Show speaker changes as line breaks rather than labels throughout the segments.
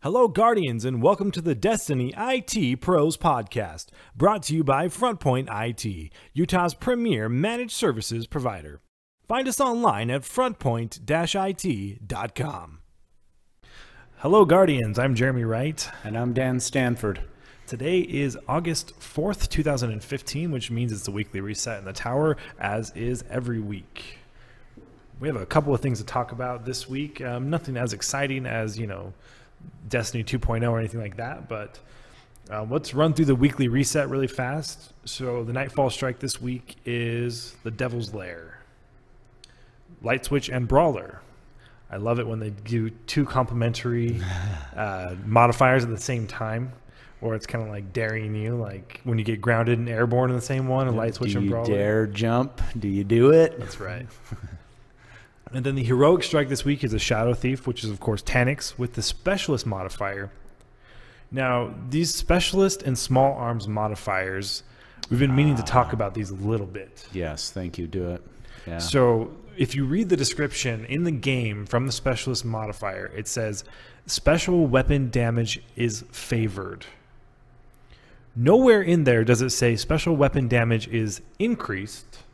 Hello, Guardians, and welcome to the Destiny IT Pros podcast, brought to you by Frontpoint-IT, Utah's premier managed services provider. Find us online at frontpoint-it.com. Hello, Guardians. I'm Jeremy Wright.
And I'm Dan Stanford.
Today is August 4th, 2015, which means it's the weekly reset in the tower, as is every week. We have a couple of things to talk about this week. Nothing as exciting as, Destiny 2.0 or anything like that, but let's run through the weekly reset really fast. So the Nightfall Strike this week is the Devil's Lair, Light Switch, and Brawler. I love it when they do two complementary modifiers at the same time, or it's kind of like daring you, like when you get grounded and airborne in the same one, and Light Switch and Brawler.
Do you dare jump? Do you do it?
That's right. And then the Heroic Strike this week is a Shadow Thief, which is, of course, Taniks with the Specialist modifier. Now, these Specialist and Small Arms modifiers, we've been meaning to talk about these a little bit.
Yes, thank you. Do it. Yeah.
So, if you read the description in the game from the Specialist modifier, it says, special weapon damage is favored. Nowhere in there does it say special weapon damage is increased.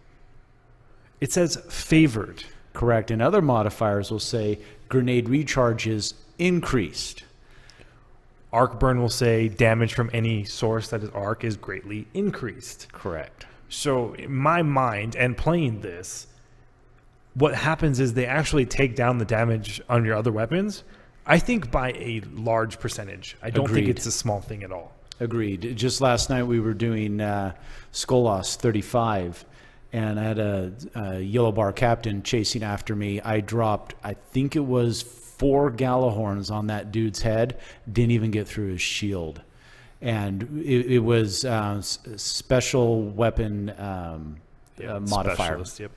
It says favored.
Correct. And other modifiers will say grenade recharges increased.
Arc burn will say damage from any source that is arc is greatly increased.
Correct.
So in my mind, and playing this, what happens is they actually take down the damage on your other weapons, I think by a large percentage. I don't think it's a small thing at all.
Agreed. Just last night we were doing Skolas 35. And I had a yellow bar captain chasing after me. I dropped, I think it was 4 Galahorns on that dude's head. Didn't even get through his shield. And it was special weapon modifier.
Specialist, yep.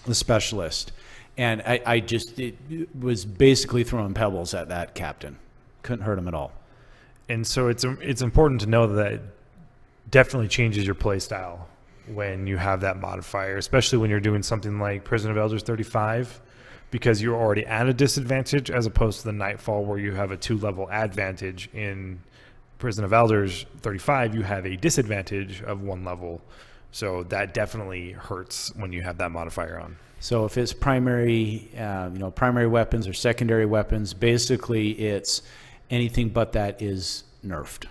The Specialist. And it was basically throwing pebbles at that captain. Couldn't hurt him at all.
And so it's important to know that it definitely changes your play style when you have that modifier, especially when you're doing something like Prison of Elders 35, because you're already at a disadvantage as opposed to the Nightfall where you have a 2-level advantage. In Prison of Elders 35, you have a disadvantage of 1 level. So that definitely hurts when you have that modifier on.
So if it's primary, primary weapons or secondary weapons, basically it's anything but that is nerfed.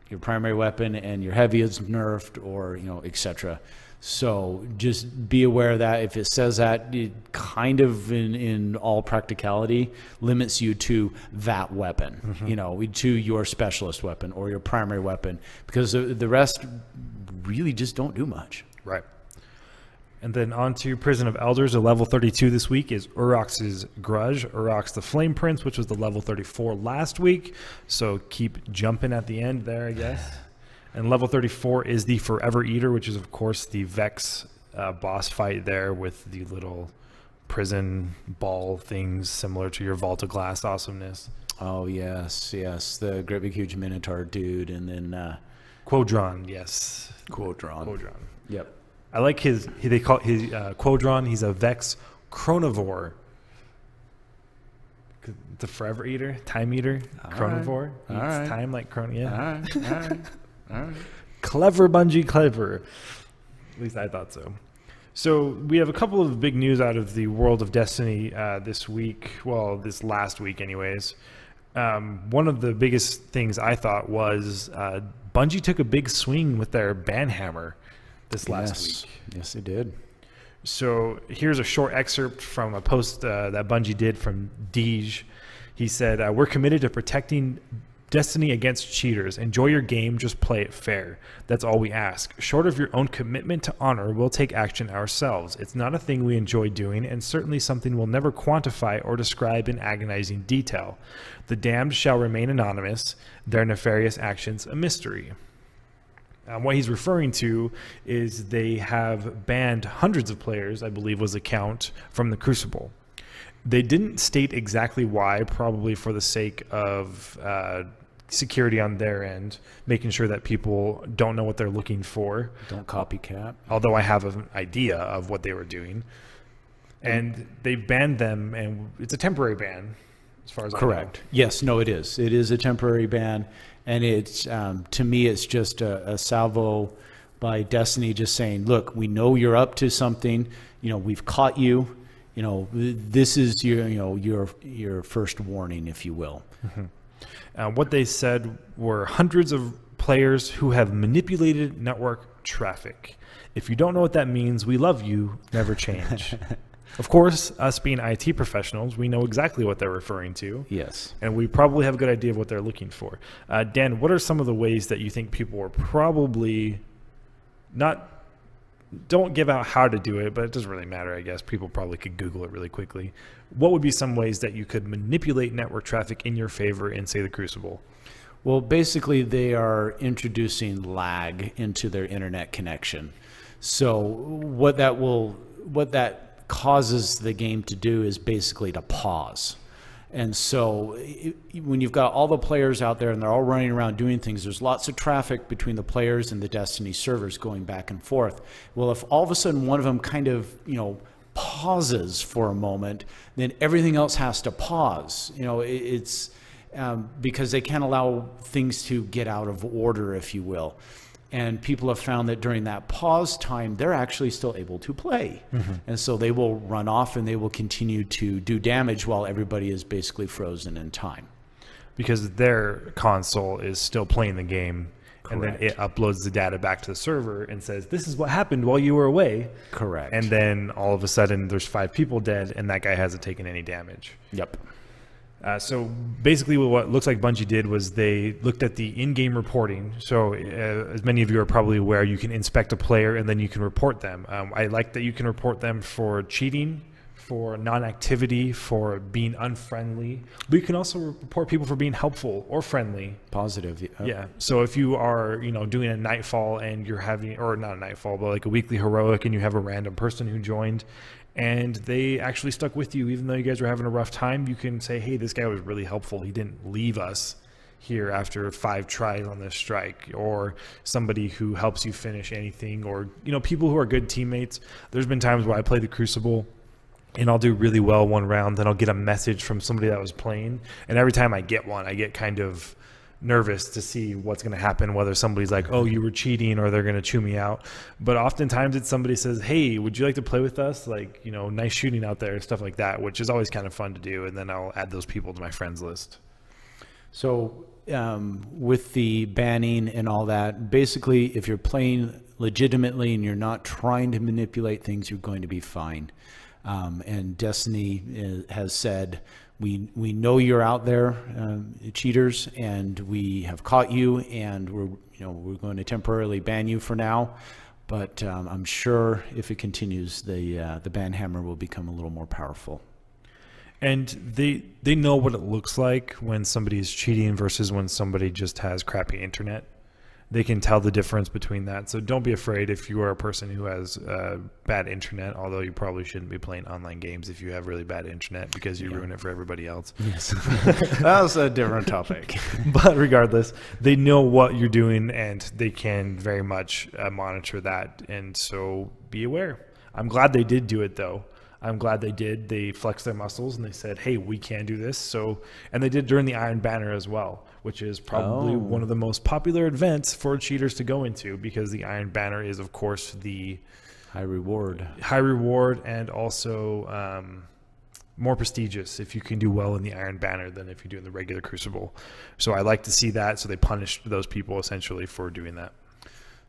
Your primary weapon and your heavy is nerfed, or etc. So just be aware that if it says that, it kind of in all practicality limits you to that weapon, to your Specialist weapon or your primary weapon, because the rest really just don't do much.
Right. And then on to Prison of Elders, a level 32 this week is Urox's Grudge, Urox the Flame Prince, which was the level 34 last week. So keep jumping at the end there, I guess. And level 34 is the Forever Eater, which is, of course, the Vex boss fight there with the little prison ball things similar to your Vault of Glass awesomeness.
Oh, yes, yes. The great big huge Minotaur dude. And then
Quodron, yes.
Quodron. Yep.
I like they call his Quodron. He's a Vex Chronivore. The Forever Eater, Time Eater, Chronivore. Eats time like Chrono. Yeah.
All right.
Clever, Bungie, clever. At least I thought so. So we have a couple of big news out of the world of Destiny this week. Well, this last week, anyways. One of the biggest things I thought was Bungie took a big swing with their Banhammer this last week.
Yes, it did.
So here's a short excerpt from a post that Bungie did from Deej. He said, we're committed to protecting Destiny against cheaters. Enjoy your game, just play it fair. That's all we ask. Short of your own commitment to honor, we'll take action ourselves. It's not a thing we enjoy doing, and certainly something we'll never quantify or describe in agonizing detail. The damned shall remain anonymous, their nefarious actions a mystery. What he's referring to is they have banned hundreds of players, I believe was the count, from the Crucible. They didn't state exactly why, probably for the sake of security on their end, making sure that people don't know what they're looking for.
Don't copycat.
Although I have an idea of what they were doing. And they banned them, and it's a temporary ban, as far as
Correct.
I know.
Yes, no, it is. It is a temporary ban, and it's to me, it's just a salvo by Destiny, just saying, "Look, we know you're up to something. We've caught you. This is your first warning, if you will."
Mm-hmm. What they said were hundreds of players who have manipulated network traffic. If you don't know what that means, we love you. Never change. Of course, us being IT professionals, we know exactly what they're referring to.
Yes.
And we probably have a good idea of what they're looking for. Dan, what are some of the ways that you think people are probably don't give out how to do it, but it doesn't really matter, I guess. People probably could Google it really quickly. What would be some ways that you could manipulate network traffic in your favor in, say, the Crucible?
Well, basically, they are introducing lag into their internet connection. So what that causes the game to do is basically to pause. And so when you've got all the players out there and they're all running around doing things, there's lots of traffic between the players and the Destiny servers going back and forth. Well, if all of a sudden one of them kind of, pauses for a moment, then everything else has to pause. It's because they can't allow things to get out of order, if you will. And people have found that during that pause time, they're actually still able to play. Mm-hmm. And so they will run off and they will continue to do damage while everybody is basically frozen in time.
Because their console is still playing the game.
Correct.
And then it uploads the data back to the server and says, this is what happened while you were away.
Correct.
And then all of a sudden there's 5 people dead and that guy hasn't taken any damage.
Yep.
So basically what looks like Bungie did was they looked at the in-game reporting. So as many of you are probably aware, you can inspect a player and then you can report them. I like that you can report them for cheating, for non-activity, for being unfriendly. But you can also report people for being helpful or friendly.
Positive.
Yeah. So if you are, doing a nightfall and you're having, or not a nightfall, but like a weekly heroic, and you have a random person who joined and they actually stuck with you even though you guys were having a rough time, you can say, hey, this guy was really helpful. He didn't leave us here after 5 tries on this strike. Or somebody who helps you finish anything, or people who are good teammates. There's been times where I play the Crucible and I'll do really well one round, then I'll get a message from somebody that was playing, and every time I get one, I get kind of nervous to see what's going to happen, whether somebody's like, oh, you were cheating, or they're going to chew me out. But oftentimes it's somebody says, hey, would you like to play with us? Like, nice shooting out there, stuff like that, which is always kind of fun to do. And then I'll add those people to my friends list.
So with the banning and all that, basically, if you're playing legitimately and you're not trying to manipulate things, you're going to be fine. And Destiny has said, we know you're out there, cheaters, and we have caught you, and we're going to temporarily ban you for now. But I'm sure if it continues, the Banhammer will become a little more powerful.
And they know what it looks like when somebody is cheating versus when somebody just has crappy internet. They can tell the difference between that. So don't be afraid if you are a person who has bad internet, although you probably shouldn't be playing online games if you have really bad internet, because you ruin it for everybody else.
Yes. That was a different topic.
But regardless, they know what you're doing and they can very much monitor that. And so be aware. I'm glad they did do it, though. I'm glad they did. They flexed their muscles and they said, hey, we can do this. So, and they did during the Iron Banner as well, which is probably one of the most popular events for cheaters to go into, because the Iron Banner is, of course, the
high reward
and also more prestigious if you can do well in the Iron Banner than if you do in the regular Crucible. So I like to see that. So they punished those people essentially for doing that.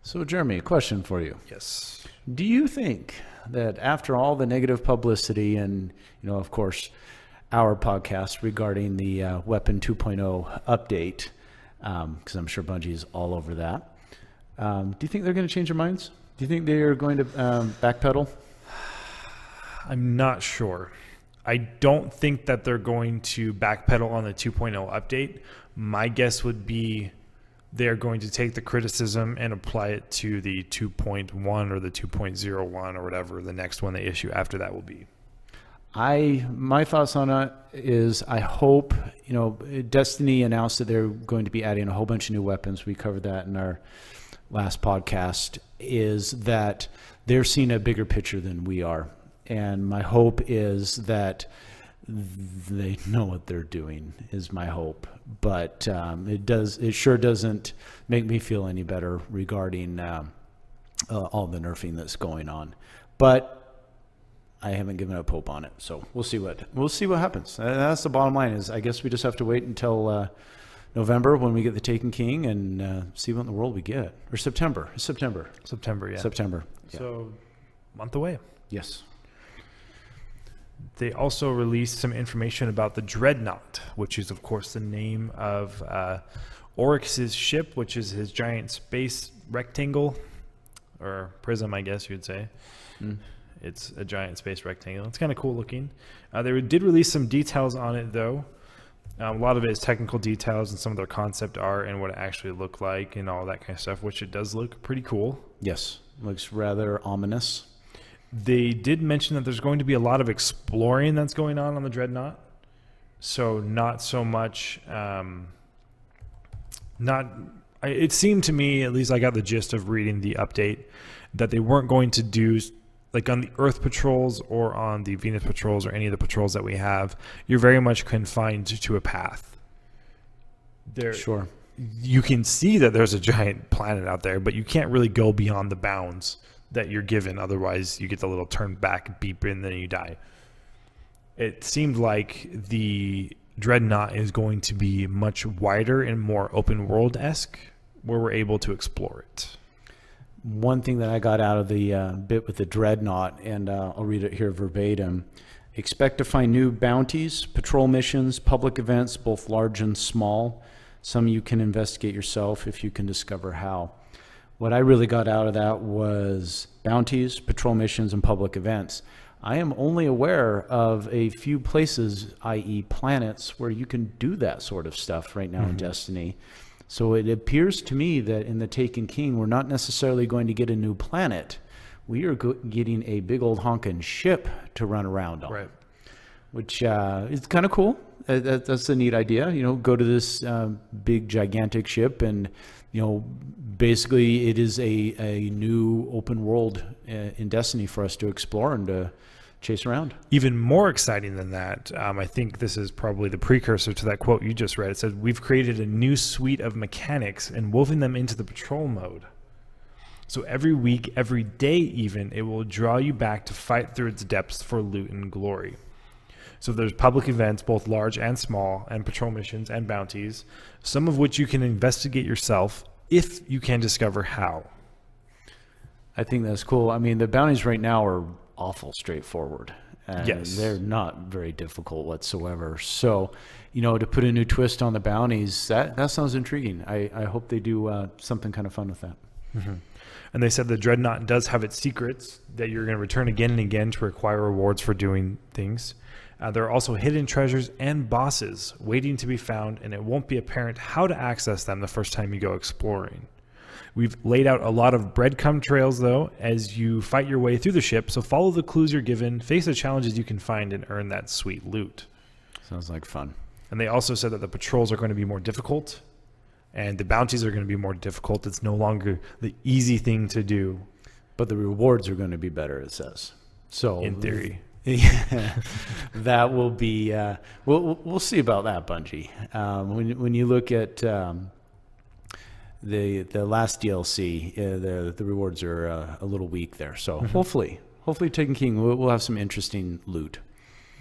So Jeremy, a question for you.
Yes.
Do you think that after all the negative publicity and, of course, our podcast regarding the Weapon 2.0 update, because I'm sure Bungie is all over that, do you think they're going to change their minds? Do you think they are going to backpedal?
I'm not sure. I don't think that they're going to backpedal on the 2.0 update. My guess would be they're going to take the criticism and apply it to the 2.1 or the 2.01 or whatever the next one they issue after that will be.
My thoughts on it is, I hope, Destiny announced that they're going to be adding a whole bunch of new weapons. We covered that in our last podcast, is that they're seeing a bigger picture than we are. and my hope is that they know what they're doing. Is my hope, but it sure doesn't make me feel any better regarding all the nerfing that's going on. But I haven't given up hope on it, so we'll see what happens. That's the bottom line. Is I guess we just have to wait until November when we get the Taken King and see what in the world we get. Or September. It's September.
September, yeah.
September. Yeah.
So, month away.
Yes.
They also released some information about the Dreadnought, which is, of course, the name of Oryx's ship, which is his giant space rectangle, or prism, I guess you'd say. It's a giant space rectangle. It's kind of cool looking. They did release some details on it, though. A lot of it is technical details and some of their concept art and what it actually looked like and all that kind of stuff, which it does look pretty cool.
Yes. Looks rather ominous.
They did mention that there's going to be a lot of exploring that's going on the Dreadnought. So not so much, it seemed to me, at least I got the gist of reading the update, that they weren't going to do, like on the Earth patrols or on the Venus patrols or any of the patrols that we have, you're very much confined to a path.
Sure.
You can see that there's a giant planet out there, but you can't really go beyond the bounds that you're given. Otherwise, you get the little turn back beep and then you die. It seemed like the Dreadnought is going to be much wider and more open world-esque, where we're able to explore it.
One thing that I got out of the bit with the Dreadnought, and I'll read it here verbatim: expect to find new bounties, patrol missions, public events, both large and small. Some you can investigate yourself if you can discover how. What I really got out of that was bounties, patrol missions, and public events. I am only aware of a few places, i.e. planets, where you can do that sort of stuff right now in Destiny. So it appears to me that in the Taken King, we're not necessarily going to get a new planet. We are getting a big old honking ship to run around on.
Right.
Which is kind of cool. That's a neat idea. You know, go to this big, gigantic ship and, you know, basically it is a new open world in Destiny for us to explore and to chase around.
Even more exciting than that, I think this is probably the precursor to that quote you just read. It says, we've created a new suite of mechanics and woven them into the patrol mode. So every week, every day even, it will draw you back to fight through its depths for loot and glory. So there's public events, both large and small, and patrol missions and bounties, some of which you can investigate yourself if you can discover how.
I think that's cool. I mean, the bounties right now are awful straightforward.
Yes.
They're not very difficult whatsoever. So, you know, to put a new twist on the bounties, that sounds intriguing. I hope they do something kind of fun with that.
And they said the Dreadnought does have its secrets that you're going to return again and again to acquire rewards for doing things. There are also hidden treasures and bosses waiting to be found, and it won't be apparent how to access them the first time you go exploring. We've laid out a lot of breadcrumb trails, though, as you fight your way through the ship, so follow the clues you're given, face the challenges you can find, and earn that sweet loot.
Sounds like fun.
And they also said that the patrols are going to be more difficult, and the bounties are going to be more difficult. It's no longer the easy thing to do.
But the rewards are going to be better, it says. So
in theory.
Yeah, that will be. We'll see about that, Bungie. When you look at the last DLC, the rewards are a little weak there. So hopefully Taken King we'll have some interesting loot.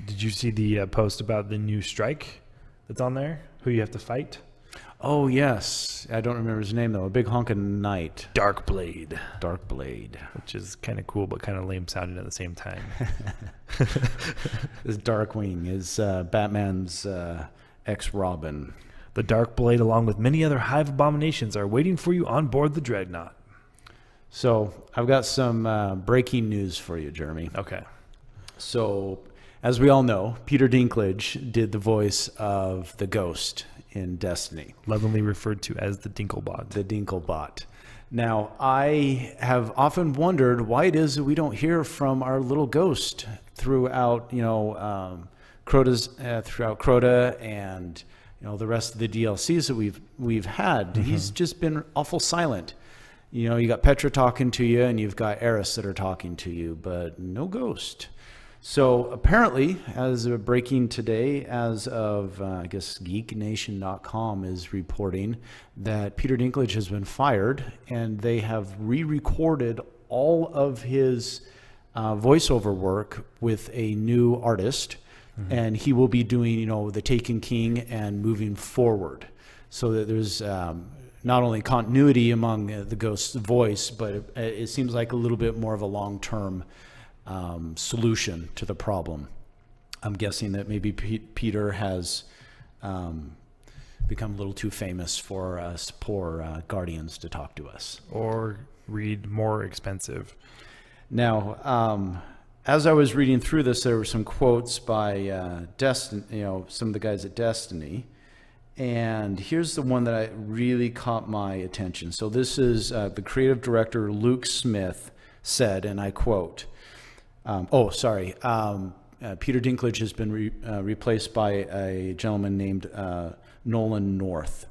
Did you see the post about the new strike that's on there? Who you have to fight?
Oh yes, I don't remember his name though. A big honking knight.
Darkblade.
Darkblade,
which is kind of cool, but kind of lame sounding at the same time.
This Darkwing is Batman's ex-Robin.
The Darkblade, along with many other hive abominations, are waiting for you on board the Dreadnought.
So I've got some breaking news for you, Jeremy.
Okay.
So, as we all know, Peter Dinklage did the voice of the Ghost in Destiny.
Lovingly referred to as the Dinklebot.
The Dinklebot. Now, I have often wondered why it is that we don't hear from our little ghost throughout, throughout Crota and, the rest of the DLCs that we've had. He's just been awful silent. You know, you got Petra talking to you, and you've got Eris that are talking to you, but no Ghost. So apparently, as of breaking today, as of, I guess, GeekNation.com is reporting that Peter Dinklage has been fired, and they have re-recorded all of his voiceover work with a new artist, and he will be doing, you know, the Taken King and moving forward, so that there's not only continuity among the Ghost's voice, but it seems like a little bit more of a long-term solution to the problem. I'm guessing that maybe Peter has become a little too famous for us poor Guardians to talk to us.
Or read more expensive.
Now, as I was reading through this, there were some quotes by Destiny, you know, some of the guys at Destiny. And here's the one that really caught my attention. So this is the creative director, Luke Smith, said, and I quote, Peter Dinklage has been replaced by a gentleman named Nolan North.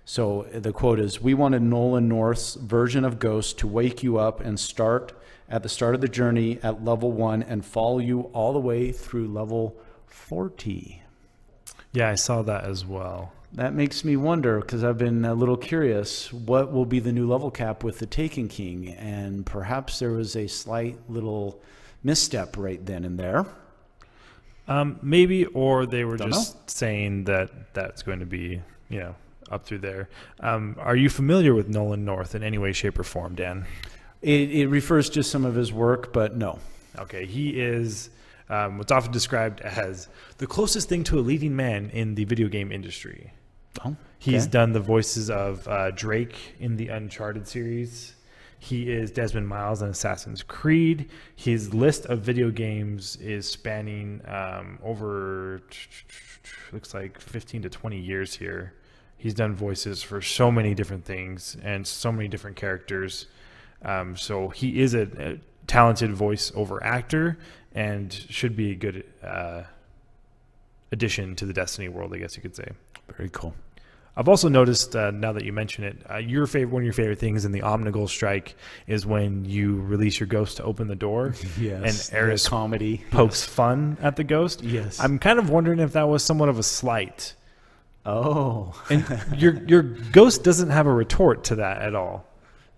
So the quote is, "We wanted Nolan North's version of Ghost to wake you up and start at the start of the journey at level 1 and follow you all the way through level 40.
Yeah, I saw that as well.
That makes me wonder, because I've been a little curious, what will be the new level cap with the Taken King? And perhaps there was a slight little misstep right then and there.
Maybe, or they were just saying that that's going to be, you know, up through there. Are you familiar with Nolan North in any way, shape, or form, Dan?
It refers to some of his work, but no. Okay,
he is what's often described as the closest thing to a leading man in the video game industry.
Oh, okay.
He's done the voices of Drake in the Uncharted series. He is Desmond Miles in Assassin's Creed. His list of video games is spanning over, looks like 15 to 20 years here. He's done voices for so many different things and so many different characters. So he is a talented voiceover actor and should be a good addition to the Destiny world, I guess you could say.
Very cool.
I've also noticed, now that you mention it, one of your favorite things in the Omnigul Strike is when you release your ghost to open the door.
Yes.
And Eris
comedy
pokes fun at the ghost.
Yes.
I'm kind of wondering if that was somewhat of a slight.
Oh.
And your ghost doesn't have a retort to that at all.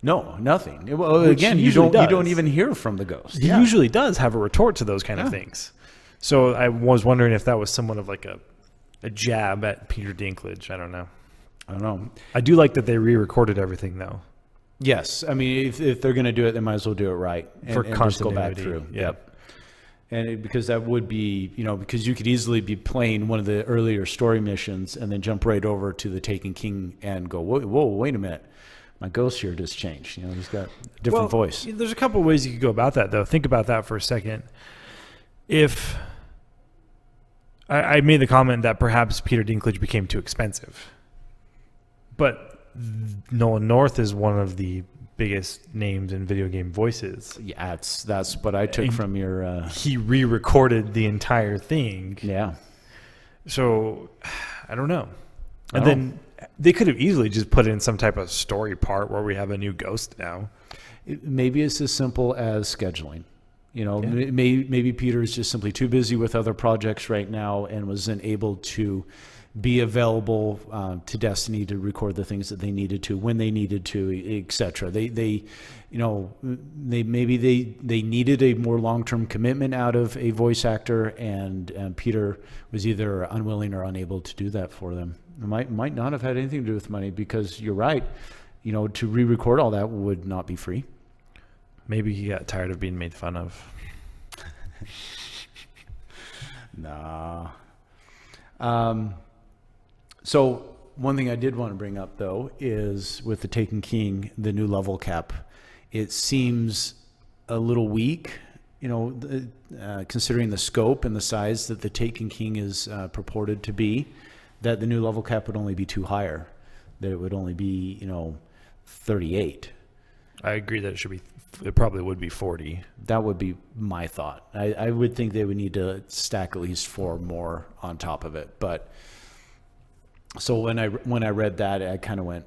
No, nothing. Well, again, you don't even hear from the ghost.
He usually does have a retort to those kind of things. So I was wondering if that was somewhat of like a jab at Peter Dinklage. I don't know. I do like that they re-recorded everything, though. Yes. I mean, if they're going to do it, they might as well do it right. And just go back through. Yep. And because that would be, you know, because you could easily be playing one of the earlier story missions and then jump right over to the Taken King and go, whoa, wait a minute. My ghost here just changed. You know, he's got a different voice. There's a couple of ways you could go about that, though. Think about that for a second. If I made the comment that perhaps Peter Dinklage became too expensive, but Nolan North is one of the biggest names in video game voices. Yeah, that's what I took from your... He re-recorded the entire thing. Yeah. So, I don't know. And then they could have easily just put in some type of story part where we have a new ghost now. Maybe it's as simple as scheduling. You know, maybe Peter is just simply too busy with other projects right now and wasn't able to be available to Destiny to record the things that they needed to when they needed to, etc. They needed a more long-term commitment out of a voice actor, and Peter was either unwilling or unable to do that for them. It might not have had anything to do with money, because you're right. You know, to re-record all that would not be free. Maybe he got tired of being made fun of. Nah. So one thing I did want to bring up, though, is with the Taken King, the new level cap, it seems a little weak, you know, considering the scope and the size that the Taken King is purported to be, that the new level cap would only be 2 higher, that it would only be, you know, 38. I agree that it probably would be 40. That would be my thought. I would think they would need to stack at least 4 more on top of it. But so when I read that, I kind of went,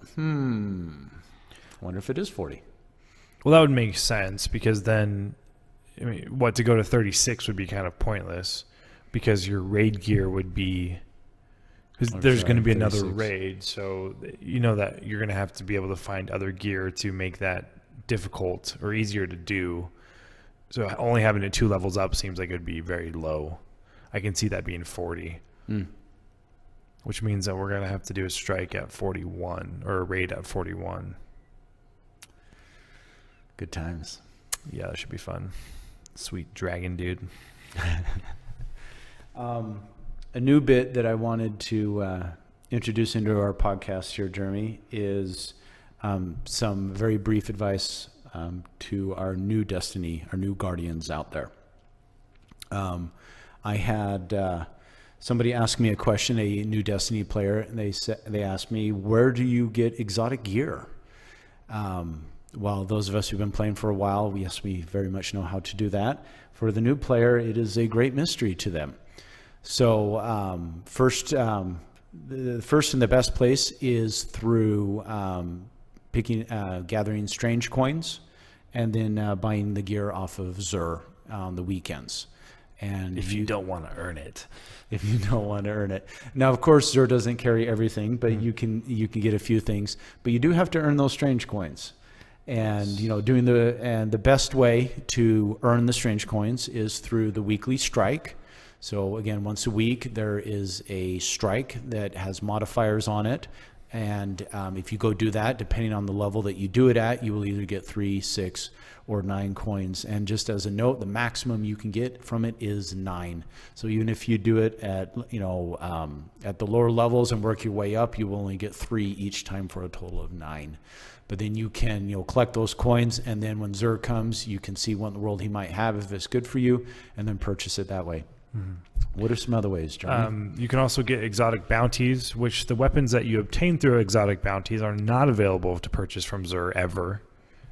wonder if it is 40. Well, that would make sense because then, I mean, what, to go to 36 would be kind of pointless because your raid gear would be, because there's going to be another
36.
raid. So you know that you're going to have to be able to find other gear to make that difficult or easier to do. So only having it 2 levels up seems like it would be very low. I can see that being 40, which means that we're going to have to do a strike at 41 or a raid at 41.
Good times.
Yeah, that should be fun. Sweet dragon dude.
A new bit that I wanted to introduce into our podcast here, Jeremy, is some very brief advice to our new Destiny, our new Guardians out there. I had somebody ask me a question, a new Destiny player, and they asked me, where do you get exotic gear? Well, those of us who've been playing for a while, yes, we very much know how to do that. For the new player, it is a great mystery to them. So the first and the best place is through gathering strange coins, and then buying the gear off of Xur on the weekends. And
if you don't want to earn it.
If you don't want to earn it. Now, of course, Xur doesn't carry everything, but you can get a few things. But you do have to earn those strange coins. And you know, the best way to earn the strange coins is through the weekly strike. So again, once a week there is a strike that has modifiers on it, and if you go do that, depending on the level that you do it at, you will either get 3, 6, or 9 coins. And just as a note, the maximum you can get from it is 9. So even if you do it at at the lower levels and work your way up, you will only get 3 each time for a total of 9. But then you can collect those coins, and then when Xur comes, you can see what in the world he might have if it's good for you, and then purchase it that way. What are some other ways, John?
You can also get exotic bounties, which the weapons that you obtain through exotic bounties are not available to purchase from Xur ever.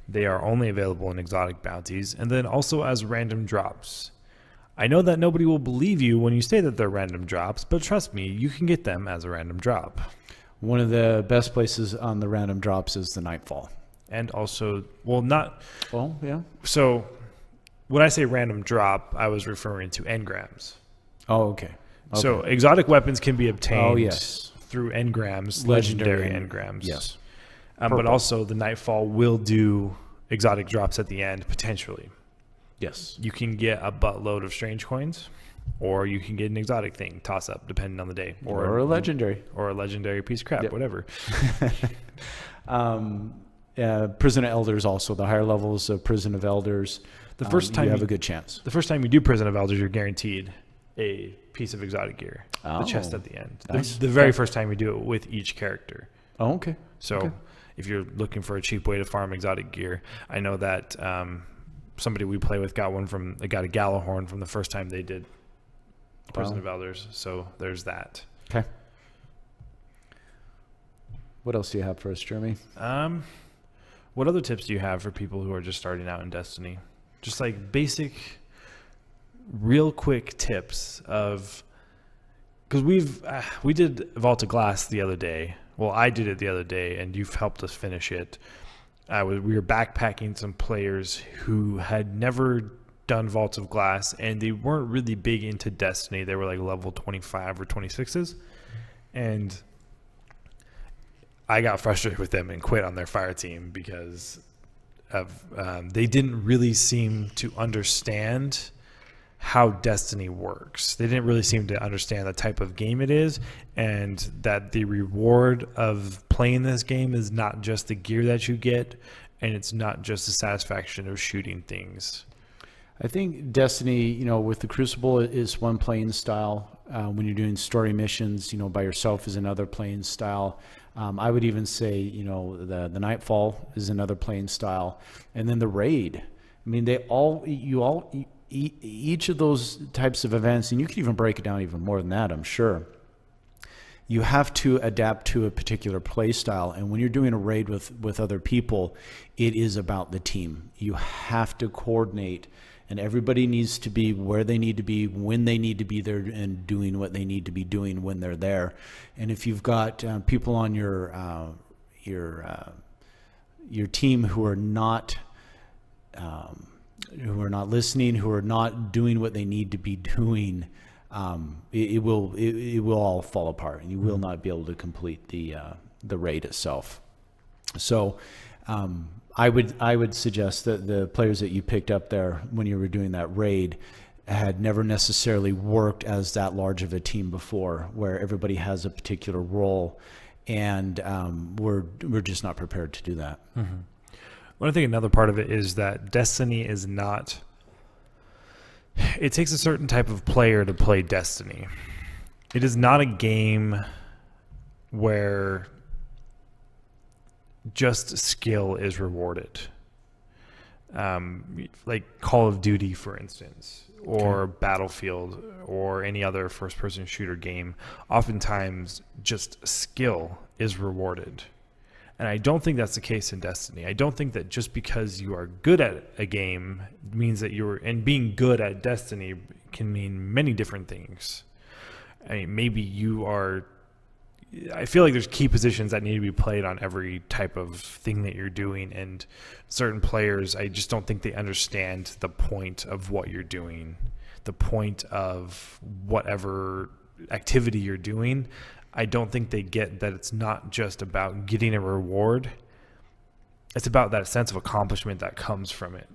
They are only available in exotic bounties, and then also as random drops. I know that nobody will believe you when you say that they're random drops, but trust me, you can get them as a random drop.
One of the best places on the random drops is the Nightfall.
And also, well, not...
Well, yeah.
So, when I say random drop, I was referring to engrams.
Oh, okay.
So, exotic weapons can be obtained through engrams, legendary engrams.
Yes.
But also, the Nightfall will do exotic drops at the end, potentially.
Yes.
You can get a buttload of strange coins, or you can get an exotic thing, toss up, depending on the day.
Or a legendary.
Or a legendary piece of crap, whatever.
Prison of Elders also, the higher levels of Prison of Elders.
The first time
you have a good chance.
The first time you do Prison of Elders, you're guaranteed a piece of exotic gear. The chest at the end.
Nice.
The very first time you do it with each character.
Oh, okay.
So if you're looking for a cheap way to farm exotic gear, I know that somebody we play with got a Galahorn from the first time they did Prison of Elders. So there's that.
Okay. What else do you have for us, Jeremy?
What other tips do you have for people who are just starting out in Destiny? Just like basic, real quick tips of, because we did Vault of Glass the other day. Well, I did it the other day, and you've helped us finish it. We were backpacking some players who had never done Vault of Glass, and they weren't really big into Destiny. They were like level 25 or 26s, and I got frustrated with them and quit on their fire team because of they didn't really seem to understand how Destiny works. They didn't really seem to understand the type of game it is, and that the reward of playing this game is not just the gear that you get, and it's not just the satisfaction of shooting things.
I think Destiny, with the Crucible is one playing style. When you're doing story missions, by yourself is another playing style. I would even say, the Nightfall is another playing style, and then the raid. I mean, each of those types of events, and you can even break it down even more than that, I'm sure. You have to adapt to a particular play style, and when you're doing a raid with other people, it is about the team. You have to coordinate, and everybody needs to be where they need to be, when they need to be there, and doing what they need to be doing when they're there. And if you've got people on your team who are not who are not listening, who are not doing what they need to be doing, it will all fall apart, and you will not be able to complete the raid itself. So I would suggest that the players that you picked up there when you were doing that raid had never necessarily worked as that large of a team before, where everybody has a particular role, and we're just not prepared to do that.
Mm-hmm. Well, I think another part of it is that Destiny is not. It takes a certain type of player to play Destiny. It is not a game where just skill is rewarded. Like Call of Duty, for instance, or Battlefield, or any other first-person shooter game. Oftentimes, just skill is rewarded. And I don't think that's the case in Destiny. I don't think that just because you are good at a game means that and being good at Destiny can mean many different things. I mean, maybe you are, I feel like there's key positions that need to be played on every type of thing that you're doing. And certain players, I just don't think they understand the point of what you're doing, the point of whatever activity you're doing. I don't think they get that it's not just about getting a reward. It's about that sense of accomplishment that comes from it.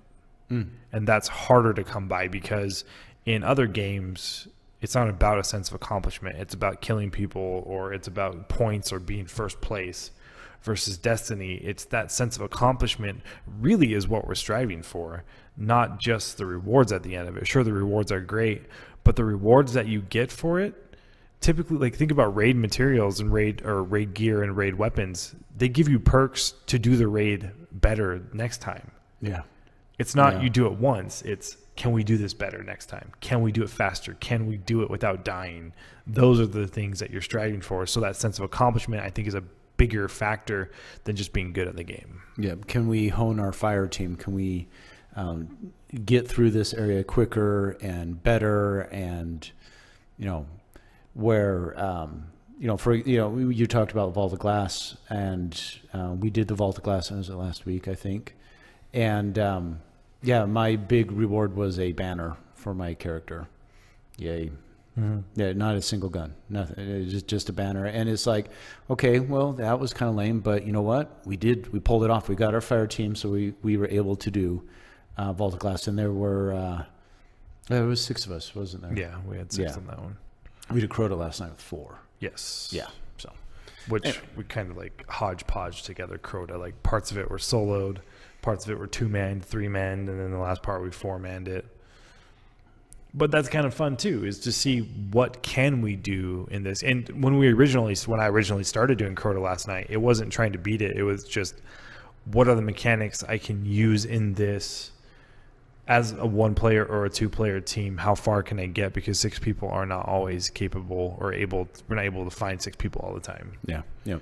And that's harder to come by, because in other games, it's not about a sense of accomplishment. It's about killing people, or it's about points or being first place. Versus Destiny, it's that sense of accomplishment really is what we're striving for, not just the rewards at the end of it. Sure, the rewards are great, but the rewards that you get for it, typically, like, think about raid materials and raid gear and raid weapons. They give you perks to do the raid better next time.
Yeah.
It's not you do it once. It's, can we do this better next time? Can we do it faster? Can we do it without dying? Those are the things that you're striving for. So that sense of accomplishment, I think, is a bigger factor than just being good at the game. Yeah.
Can we hone our fire team? Can we get through this area quicker and better? And, where, you talked about Vault of Glass, and we did the Vault of Glass last week, I think. And my big reward was a banner for my character. Yay. Mm-hmm. Yeah, not a single gun, nothing. It was just a banner. And it's like, okay, well, that was kind of lame, but you know what? We pulled it off. We got our fire team, so we were able to do Vault of Glass. And there was 6 of us, wasn't there?
Yeah, we had 6 on that one.
We did Crota last night with 4.
Yes.
Yeah. So,
which we kind of like hodgepodge together Crota. Like, parts of it were soloed, parts of it were 2-manned, 3-manned, and then the last part we 4-manned it. But that's kind of fun too, is to see what can we do in this. And when I originally started doing Crota last night, it wasn't trying to beat it. It was just, what are the mechanics I can use in this as a 1-player or a 2-player team? How far can I get? Because 6 people are not always capable or able. We're not able to find 6 people all the time.
Yeah. Yep.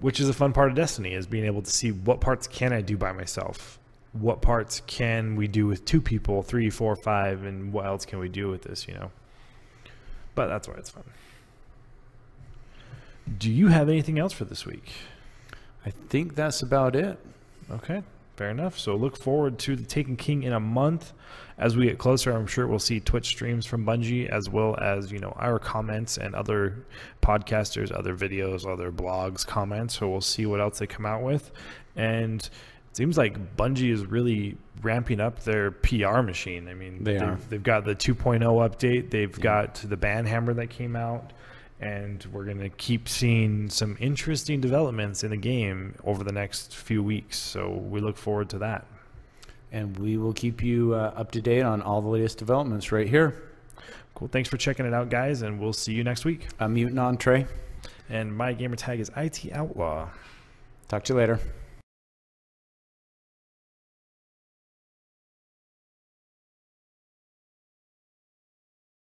Which is a fun part of Destiny, is being able to see what parts can I do by myself, what parts can we do with 2 people, 3, 4, 5, and what else can we do with this? But that's why it's fun. Do you have anything else for this week?
I think that's about it.
Okay. Fair enough. So look forward to the Taken King in a month. As we get closer, I'm sure we'll see Twitch streams from Bungie, as well as, our comments and other podcasters, other videos, other blogs comments. So we'll see what else they come out with. And it seems like Bungie is really ramping up their PR machine. I mean, they've got the 2.0 update. They've got the Banhammer that came out. And we're going to keep seeing some interesting developments in the game over the next few weeks. So we look forward to that.
And we will keep you up to date on all the latest developments right here.
Cool. Thanks for checking it out, guys. And we'll see you next week.
I'm Mutant on Trey.
And my gamer tag is IT Outlaw.
Talk to you later.